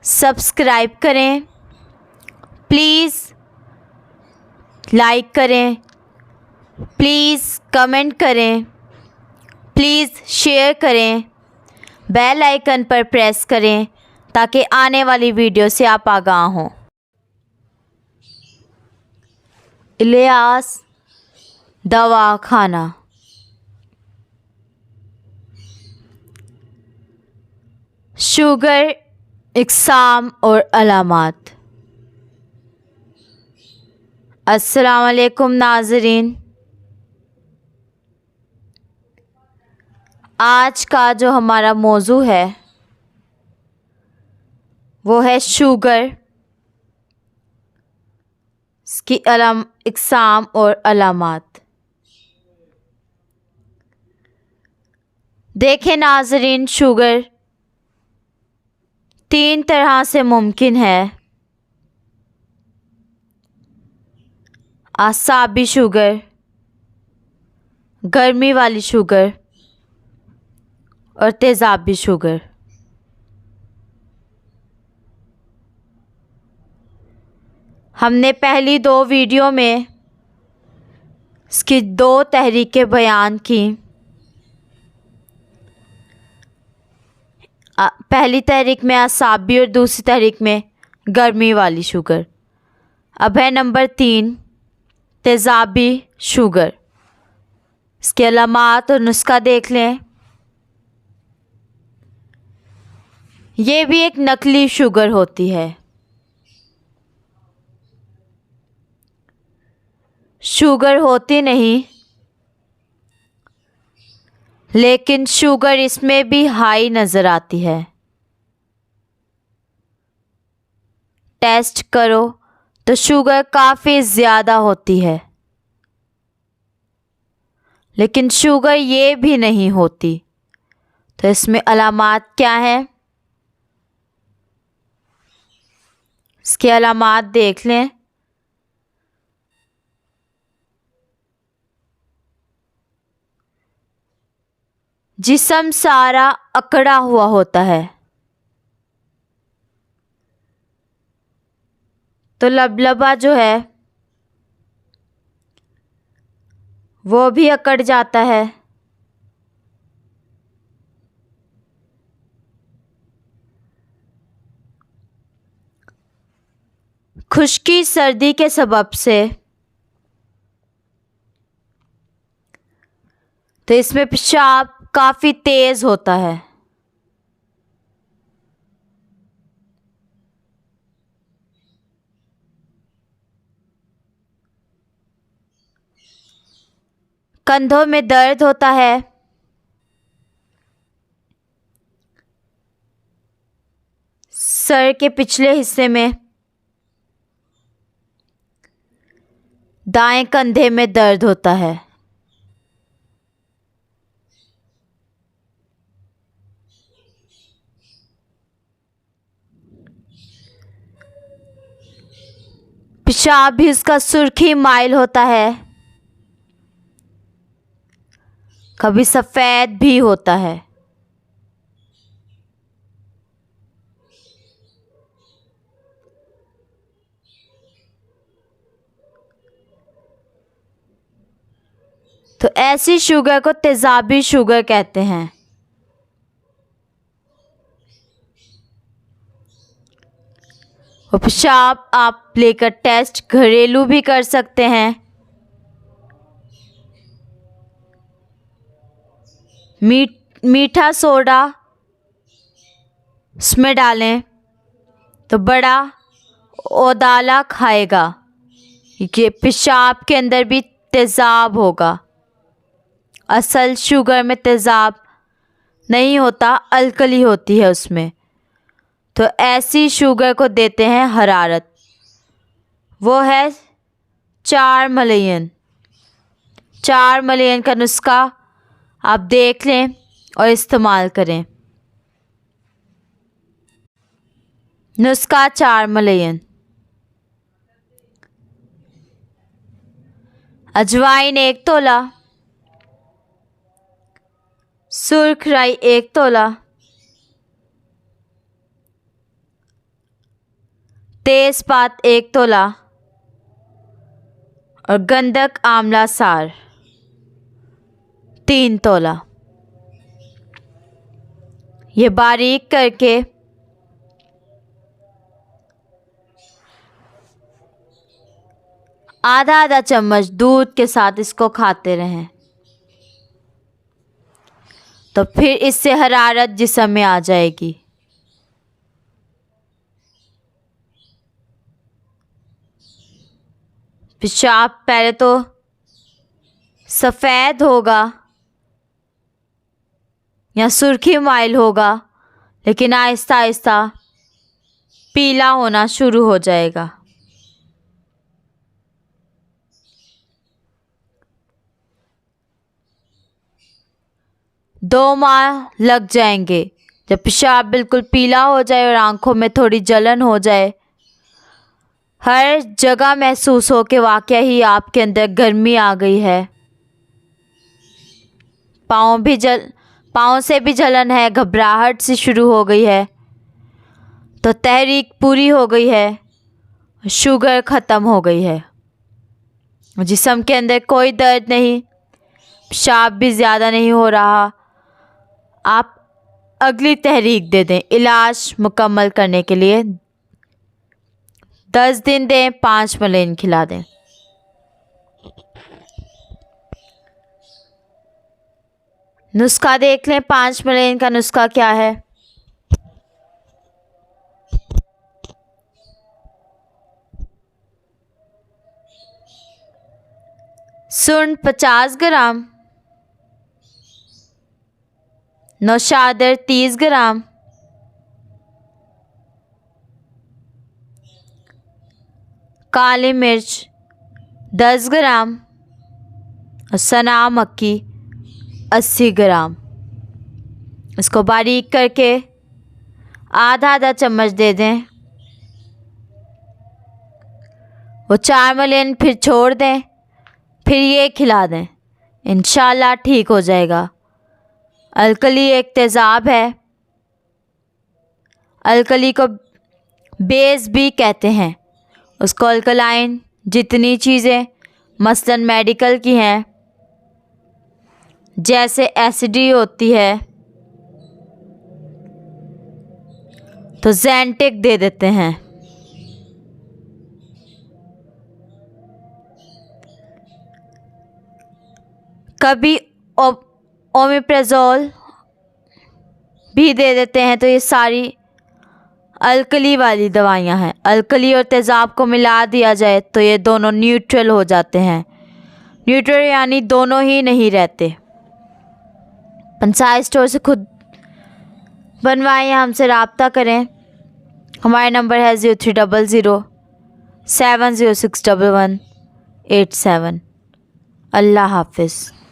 Subscribe करें, please like करें, please comment करें, प्लीज़ शेयर करें, बेल आइकन पर प्रेस करें ताकि आने वाली वीडियो से आप आगाह हों। इलियास दवाखाना। शुगर, इक़साम और अलामात। अस्सलाम वालेकुम नाज़रीन। आज का जो हमारा मौजू है वो है शुगर, इसकी इक़साम और अलामात। देखें नाज़रीन, शुगर 3 तरह से मुमकिन है। आसाबी शुगर, गर्मी वाली शुगर और तेज़ाबी शुगर। हमने पहली 2 वीडियो में इसकी 2 तहरीकें बयान की। पहली तहरीक में आसाबी और दूसरी तहरीक में गर्मी वाली शुगर। अब है नंबर 3 तेज़ाबी शुगर। इसके अलामात और नुस्खा देख लें। ये भी एक नकली शुगर होती है। शुगर होती नहीं, लेकिन शुगर इसमें भी हाई नज़र आती है। टेस्ट करो तो शुगर काफ़ी ज़्यादा होती है, लेकिन शुगर ये भी नहीं होती। तो इसमें अलामात क्या हैं? इसके अलामात देख लें। जिस्म सारा अकड़ा हुआ होता है, तो लबलबा जो है वो भी अकड़ जाता है। खुश्की सर्दी के सबब से, तो इसमें पेशाब काफ़ी तेज़ होता है। कंधों में दर्द होता है। सर के पिछले हिस्से में, दाएं कंधे में दर्द होता है। पेशाब भी उसका सुर्खी माइल होता है, कभी सफ़ेद भी होता है। तो ऐसी शुगर को तेज़ाबी शुगर कहते हैं। और पेशाब आप लेकर टेस्ट घरेलू भी कर सकते हैं। मीठा सोडा इसमें डालें तो बड़ा ओदाला खाएगा, ये पेशाब के अंदर भी तेज़ाब होगा। असल शुगर में तेज़ाब नहीं होता, अल्कली होती है उसमें। तो ऐसी शुगर को देते हैं हरारत। वो है 4 मलयन। 4 मलयन का नुस्खा आप देख लें और इस्तेमाल करें। नुस्खा 4 मलयन। अजवाइन 1 तोला, सुर्ख राई 1 तोला, तेजपात 1 तोला और गंधक आंवला सार 3 तोला। ये बारीक करके आधा आधा चम्मच दूध के साथ इसको खाते रहें, तो फिर इससे हरारत जिस्म में आ जाएगी। पेशाब पहले तो सफ़ेद होगा या सुर्खी माइल होगा, लेकिन आहिस्ता आहिस्ता पीला होना शुरू हो जाएगा। दो माह लग जाएंगे। जब पेशाब बिल्कुल पीला हो जाए और आंखों में थोड़ी जलन हो जाए, हर जगह महसूस हो कि वाकई ही आपके अंदर गर्मी आ गई है, पाँव से भी जलन है, घबराहट सी शुरू हो गई है, तो तहरीक पूरी हो गई है, शुगर ख़त्म हो गई है, जिस्म के अंदर कोई दर्द नहीं, पेशाब भी ज़्यादा नहीं हो रहा, आप अगली तहरीक दे दें। इलाज मुकम्मल करने के लिए 10 दिन दें, 5 मलेन खिला दें। नुस्खा देख लें, 5 मलेन का नुस्खा क्या है। सुंठ 50 ग्राम, नौशादर 30 ग्राम, काली मिर्च 10 ग्राम और सना मक्की 80 ग्राम। इसको बारीक करके आधा आधा चम्मच दे दें। वो 4 मलेन फिर छोड़ दें, फिर ये खिला दें, इंशाल्लाह ठीक हो जाएगा। अलकली एक तेज़ाब है, अलकली को बेस भी कहते हैं। उसको अल्कलाइन जितनी चीज़ें मसलन मेडिकल की हैं, जैसे एसिडी होती है तो ज़ेंटिक दे देते हैं। कभी ओमेप्राज़ोल भी दे देते हैं। तो ये सारी अलकली वाली दवाइयाँ हैं। अलकली और तेज़ाब को मिला दिया जाए तो ये दोनों न्यूट्रल हो जाते हैं। न्यूट्रल यानी दोनों ही नहीं रहते। पंसाय स्टोर से खुद बनवाएं या हमसे रब्ता करें। हमारा नंबर है 0300 7061187। अल्लाह हाफिज़।